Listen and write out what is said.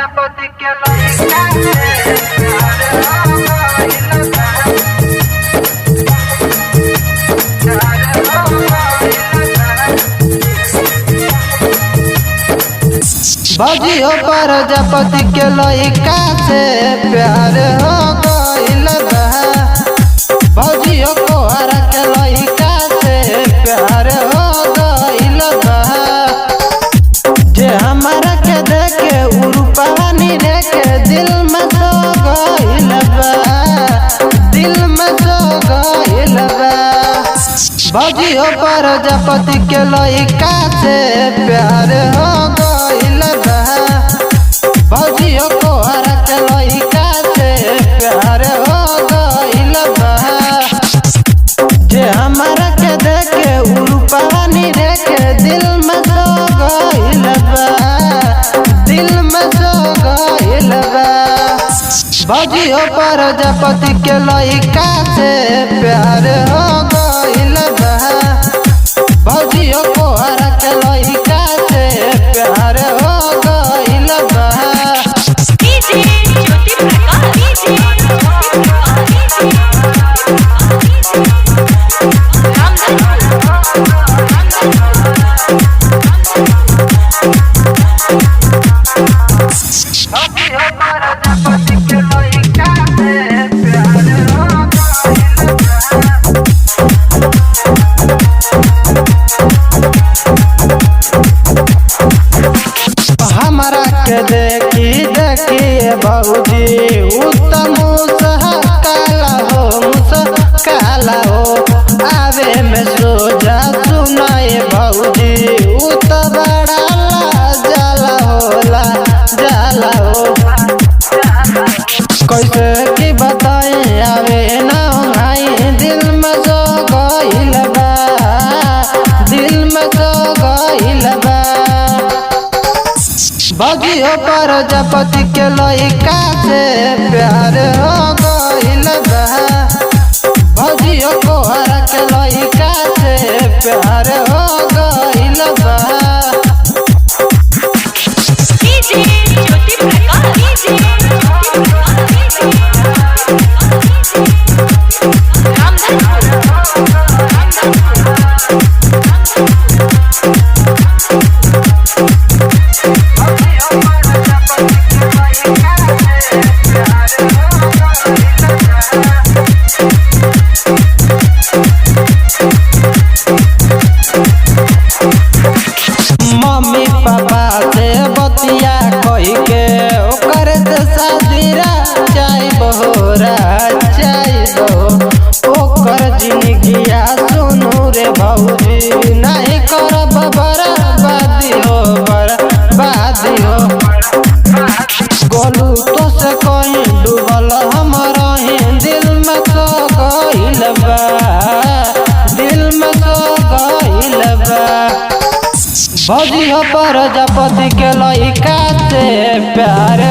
प्रजापति के लइका भजियो प्रजापति के लइका से प्यार हो गइल बा। भजियो कोहरा के लइका से प्यार हो गइल बा। जे हमारा के देखे उरुपा नीरे के दिल में सो गइल बा, दिल में सो गइल बा। भजियो प्रजापति के लइका से प्यार हो गइल बा। भजियो कोहरा के लइका से प्यार हो गइल बा। जे हमारा के देखे उरुपा नीरे के दिल में सो गइल बा, दिल में सो गइल बा। भजियो प्रजापति के लइका से प्यार हो गइल बा। भजियो कोहरा के लइका से प्यार हो गइल बा। हमारा के देखी देखिए बहुजी उत्तम काला हो, काला हो आवे में सोजा सुनाए बहुजी उत बड़ा जाला होला जाला हो। कैसे की बताए आवे ना आई दिल में सो गइल बा, दिल में सो गइल बा। भजियो प्रजापति के लइका से प्यार हो गइल बा। भजियो कोहरा के लइका से प्यार हो गइल बा। मम्मी पापा से बतिया कही के ओकर से शादी चाहे बहोरा चाहे ओकर जिंदगिया सुनू रे भौजी नहीं करब बर्बादी हो, बर्बादी हो। गोलू तो से कहीं डूबल हमारा ही दिल में सो गइल बा, दिल में सो गइल बा। भजियो प्रजापति के लइका से प्यार